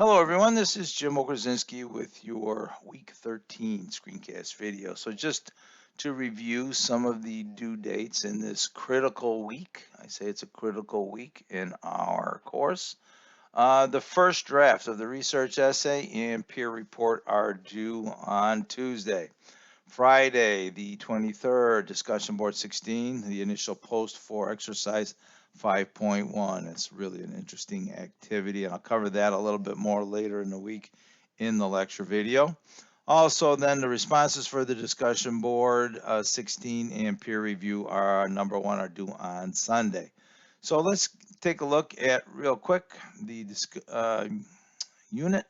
Hello everyone, this is Jim Ogrozinski with your week 13 screencast video. So just to review some of the due dates in this critical week, I say it's a critical week in our course. The first draft of the research essay and peer report are due on Tuesday. Friday, the 23rd, discussion board 16, the initial post for exercise 5.1. It's really an interesting activity, and I'll cover that a little bit more later in the week in the lecture video. Also, then the responses for the discussion board 16 and peer review are number one are due on Sunday. So let's take a look at real quick the unit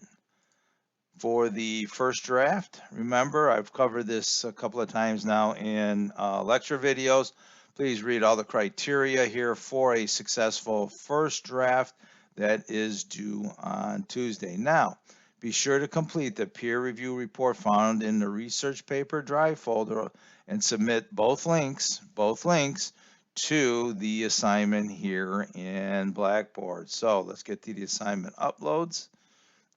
for the first draft. Remember, I've covered this a couple of times now in lecture videos. Please read all the criteria here for a successful first draft that is due on Tuesday. Now, be sure to complete the peer review report found in the research paper drive folder and submit both links to the assignment here in Blackboard. So let's get to the assignment uploads.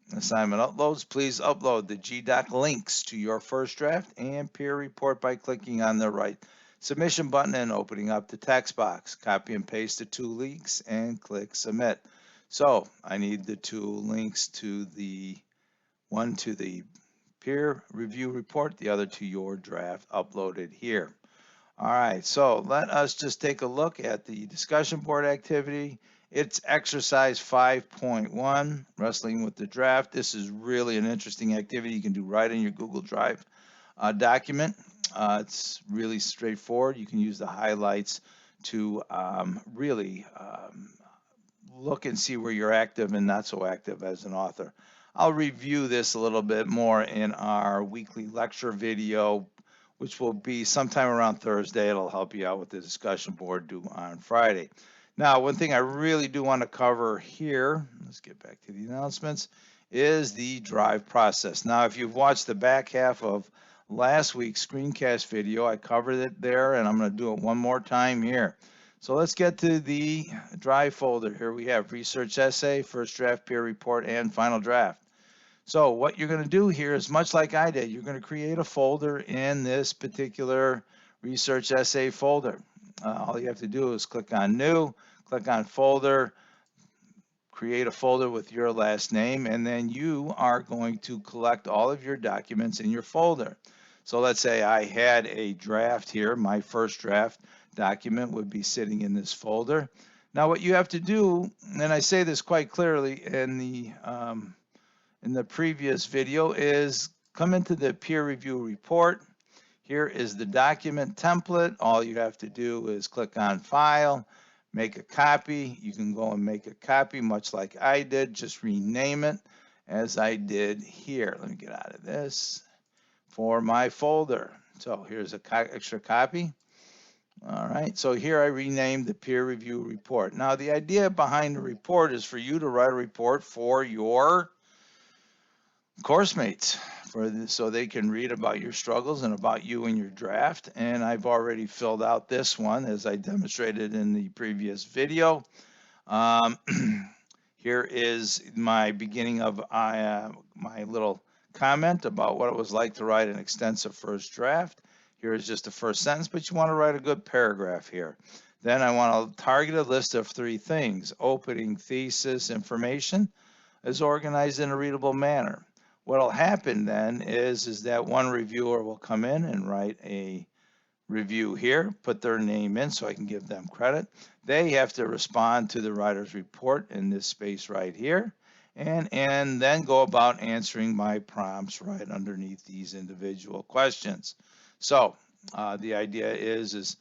Please upload the GDoc links to your first draft and peer report by clicking on the right submission button and opening up the text box. Copy and paste the two links and click submit. So I need the two links to the one to the peer review report, the other to your draft uploaded here. All right, so let us just take a look at the discussion board activity. It's exercise 5.1, wrestling with the draft. This is really an interesting activity you can do right in your Google Drive document. It's really straightforward. You can use the highlights to really look and see where you're active and not so active as an author. I'll review this a little bit more in our weekly lecture video, which will be sometime around Thursday. It'll help you out with the discussion board due on Friday. Now, one thing I really do want to cover here, let's get back to the announcements, is the drive process. Now, if you've watched the back half of last week's screencast video, I covered it there, and I'm going to do it one more time here. So let's get to the drive folder. Here we have research essay, first draft, peer report, and final draft. So what you're going to do here is much like I did. You're going to create a folder in this particular research essay folder. All you have to do is click on new, click on folder, create a folder with your last name, and then you are going to collect all of your documents in your folder. So let's say I had a draft here. My first draft document would be sitting in this folder. Now what you have to do, and I say this quite clearly in the previous video, is come into the peer review report. Here is the document template. All you have to do is click on File, make a copy. You can go and make a copy much like I did. Just rename it as I did here. Let me get out of this for my folder. So here's an extra copy. All right, so here I renamed the peer review report. Now the idea behind the report is for you to write a report for your course mates so they can read about your struggles and about you and your draft. And I've already filled out this one as I demonstrated in the previous video. Here is my beginning of my little comment about what it was like to write an extensive first draft. Here is just the first sentence, but you want to write a good paragraph here. Then I want to target a list of three things. Opening, thesis, information is organized in a readable manner. What'll happen then is that one reviewer will come in and write a review here, put their name in so I can give them credit. They have to respond to the writer's report in this space right here, and then go about answering my prompts right underneath these individual questions. So the idea is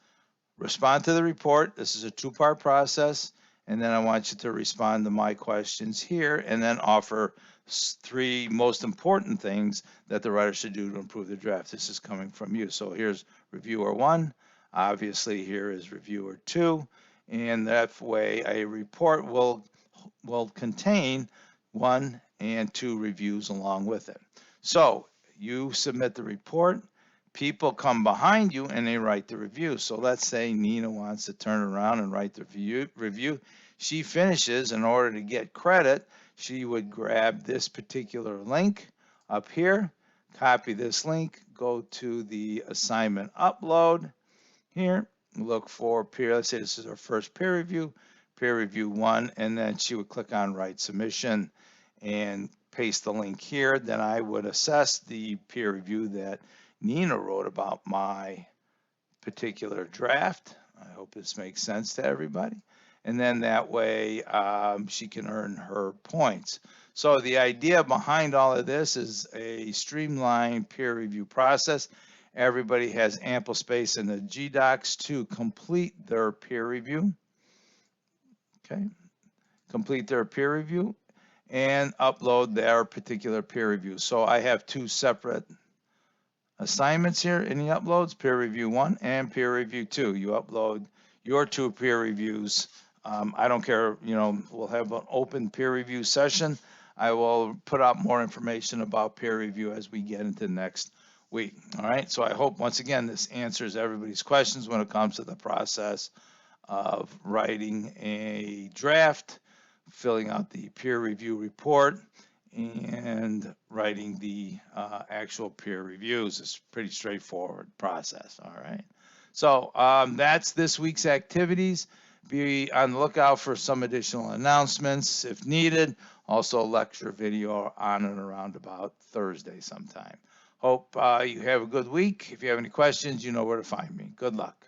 respond to the report. This is a two-part process. And then I want you to respond to my questions here and then offer three most important things that the writer should do to improve the draft. This is coming from you. So here's reviewer one. Obviously, here is reviewer two. And that way, a report will contain one and two reviews along with it. So you submit the report. People come behind you and they write the review. So let's say Nina wants to turn around and write the review. She finishes. In order to get credit, she would grab this particular link up here, copy this link, go to the assignment upload here, look for peer, let's say this is her first peer review 1, and then she would click on write submission and paste the link here. Then I would assess the peer review that Nina wrote about my particular draft. I hope this makes sense to everybody. And then that way she can earn her points. So the idea behind all of this is a streamlined peer review process. Everybody has ample space in the GDocs to complete their peer review. Okay, complete their peer review and upload their particular peer review. So I have 2 separate assignments here in the uploads, peer review 1 and peer review 2. You upload your 2 peer reviews. I don't care, we'll have an open peer review session. I will put out more information about peer review as we get into next week. All right, so I hope once again this answers everybody's questions when it comes to the process of writing a draft, filling out the peer review report, and writing the actual peer reviews. It's a pretty straightforward process. All right. So that's this week's activities. Be on the lookout for some additional announcements if needed. Also a lecture video on and around about Thursday sometime. Hope you have a good week. If you have any questions, you know where to find me. Good luck.